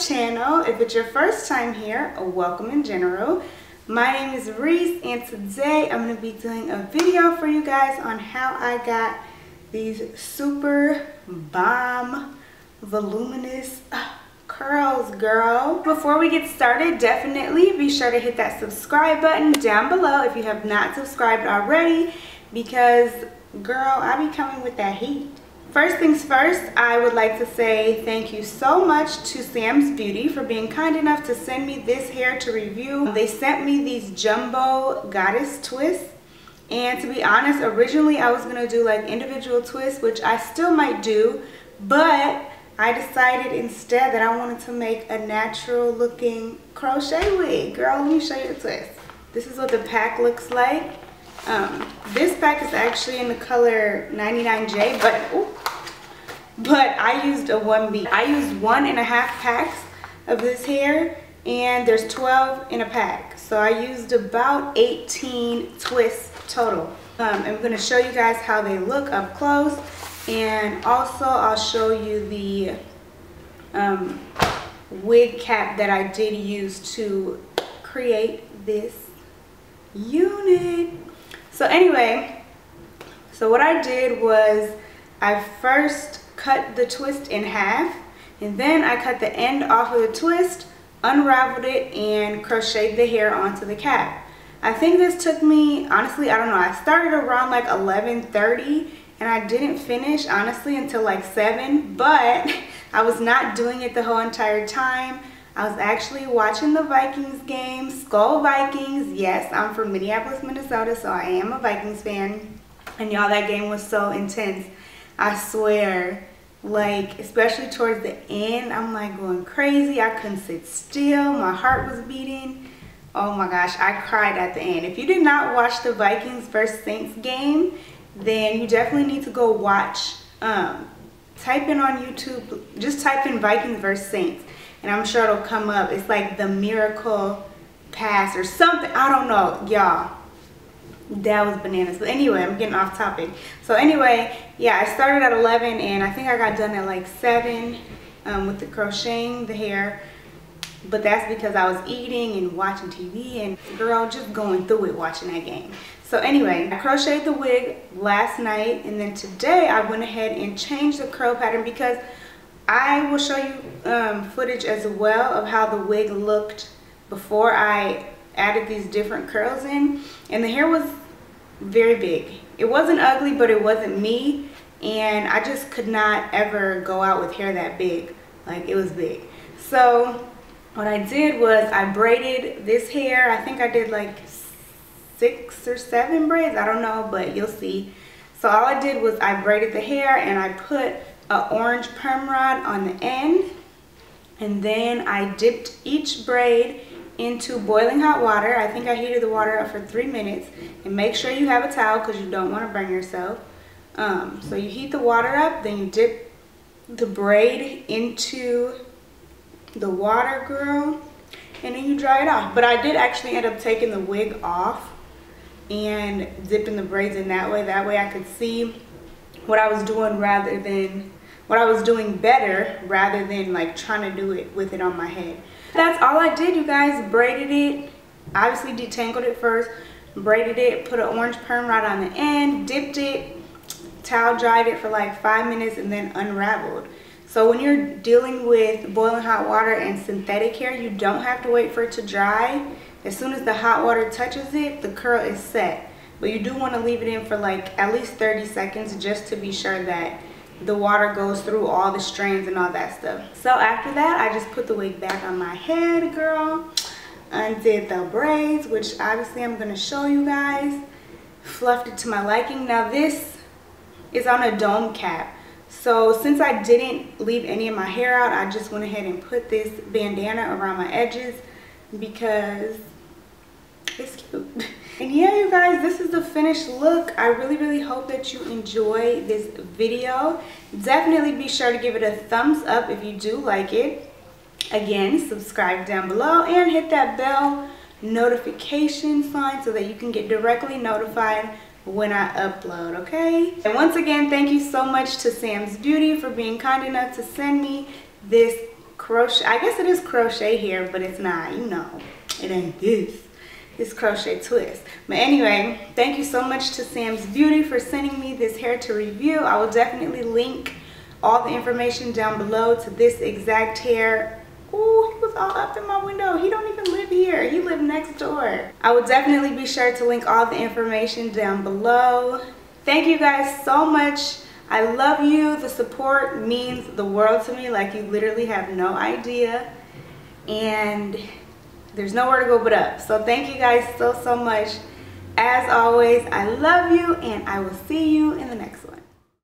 channel. If it's your first time here, welcome in general. My name is Reese, and today I'm going to be doing a video for you guys on how I got these super bomb voluminous curls, girl. Before we get started, definitely be sure to hit that subscribe button down below if you have not subscribed already, because girl, I be coming with that heat. First things first, I would like to say thank you so much to Sam's Beauty for being kind enough to send me this hair to review. They sent me these Jumbo Goddess Twists, and to be honest, originally I was gonna do like individual twists, which I still might do, but I decided instead that I wanted to make a natural looking crochet wig. Girl, let me show you the twist. This is what the pack looks like. This pack is actually in the color 99J, but I used a 1B. I used 1.5 packs of this hair, and there's 12 in a pack. So I used about 18 twists total. I'm going to show you guys how they look up close, and also I'll show you the wig cap that I did use to create this unit. So anyway, so what I did was I first cut the twist in half, and then I cut the end off of the twist, unraveled it, and crocheted the hair onto the cap. I think this took me, honestly, I don't know, I started around like 11:30 and I didn't finish honestly until like 7, but I was not doing it the whole entire time. I was actually watching the Vikings game, Skull Vikings. Yes, I'm from Minneapolis, Minnesota, so I am a Vikings fan. And y'all, that game was so intense. I swear, like, especially towards the end, I'm like going crazy. I couldn't sit still. My heart was beating. Oh my gosh, I cried at the end. If you did not watch the Vikings versus Saints game, then you definitely need to go watch. Type in on YouTube, just type in Vikings versus Saints, and I'm sure it'll come up. It's like the miracle pass or something. I don't know, y'all. That was bananas. But anyway, I'm getting off topic. So anyway, yeah, I started at 11 and I think I got done at like 7 with the crocheting the hair. But that's because I was eating and watching TV and, girl, just going through it watching that game. So anyway, I crocheted the wig last night, and then today I went ahead and changed the curl pattern because I will show you footage as well of how the wig looked before I added these different curls in, and the hair was very big. It wasn't ugly, but it wasn't me, and I just could not ever go out with hair that big. Like, it was big. So what I did was I braided this hair. I think I did like 6 or 7 braids, I don't know, but you'll see. So all I did was I braided the hair and I put an orange perm rod on the end, and then I dipped each braid into boiling hot water. I think I heated the water up for 3 minutes, and make sure you have a towel because you don't want to burn yourself. So you heat the water up, then you dip the braid into the water, girl, and then you dry it off. But I did actually end up taking the wig off and dipping the braids in that way. That way I could see what I was doing rather than what I was doing better, rather than like trying to do it with it on my head. That's all I did, you guys. Braided it, obviously detangled it first, braided it, put an orange perm rod on the end, dipped it, towel dried it for like 5 minutes, and then unraveled. So when you're dealing with boiling hot water and synthetic hair, you don't have to wait for it to dry. As soon as the hot water touches it, the curl is set. But you do want to leave it in for like at least 30 seconds just to be sure that the water goes through all the strands and all that stuff. So after that, I just put the wig back on my head, girl. Undid the braids, which obviously I'm going to show you guys. Fluffed it to my liking. Now this is on a dome cap. So since I didn't leave any of my hair out, I just went ahead and put this bandana around my edges because it's cute. And yeah, you guys, this is the finished look. I really hope that you enjoy this video. Definitely be sure to give it a thumbs up if you do like it. Again, subscribe down below and hit that bell notification sign so that you can get directly notified when I upload, okay? And once again, thank you so much to Sam's Beauty for being kind enough to send me this crochet, I guess it is crochet hair, but it's not, you know, it ain't this. It's crochet twist. But anyway, thank you so much to Sam's Beauty for sending me this hair to review. I will definitely link all the information down below to this exact hair. Ooh, he was all up in my window. He don't even live here. He lives next door. I will definitely be sure to link all the information down below. Thank you guys so much. I love you. The support means the world to me, like you literally have no idea. And there's nowhere to go but up. So thank you guys so much. As always, I love you, and I will see you in the next one.